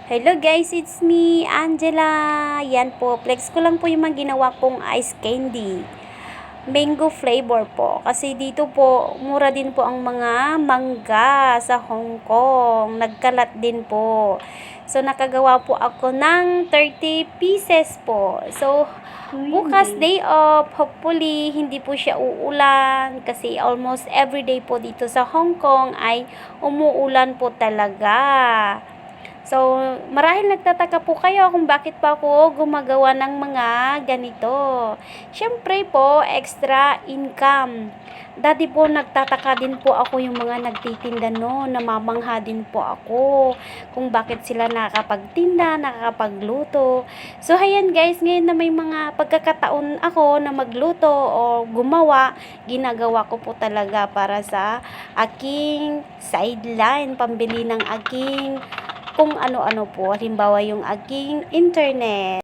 Hello guys, it's me, Angela. Yan po, flex ko lang po yung mga ginawa kong ice candy. Mango flavor po. Kasi dito po, mura din po ang mga mangga sa Hong Kong. Nagkalat din po. So, nakagawa po ako ng 30 pieces po. So, bukas day off, hopefully, hindi po siya uulan. Kasi almost everyday po dito sa Hong Kong ay umuulan po talaga. So, marahil nagtataka po kayo kung bakit pa ako gumagawa ng mga ganito. Siyempre po, extra income. Dati po nagtataka din po ako yung mga nagtitinda no, namamangha din po ako kung bakit sila nakakapagtinda, nakakapagluto. So, ayan guys, ngayon na may mga pagkakataon ako na magluto o gumawa, ginagawa ko po talaga para sa aking sideline, pambili ng aking kung ano-ano po, halimbawa yung aking internet.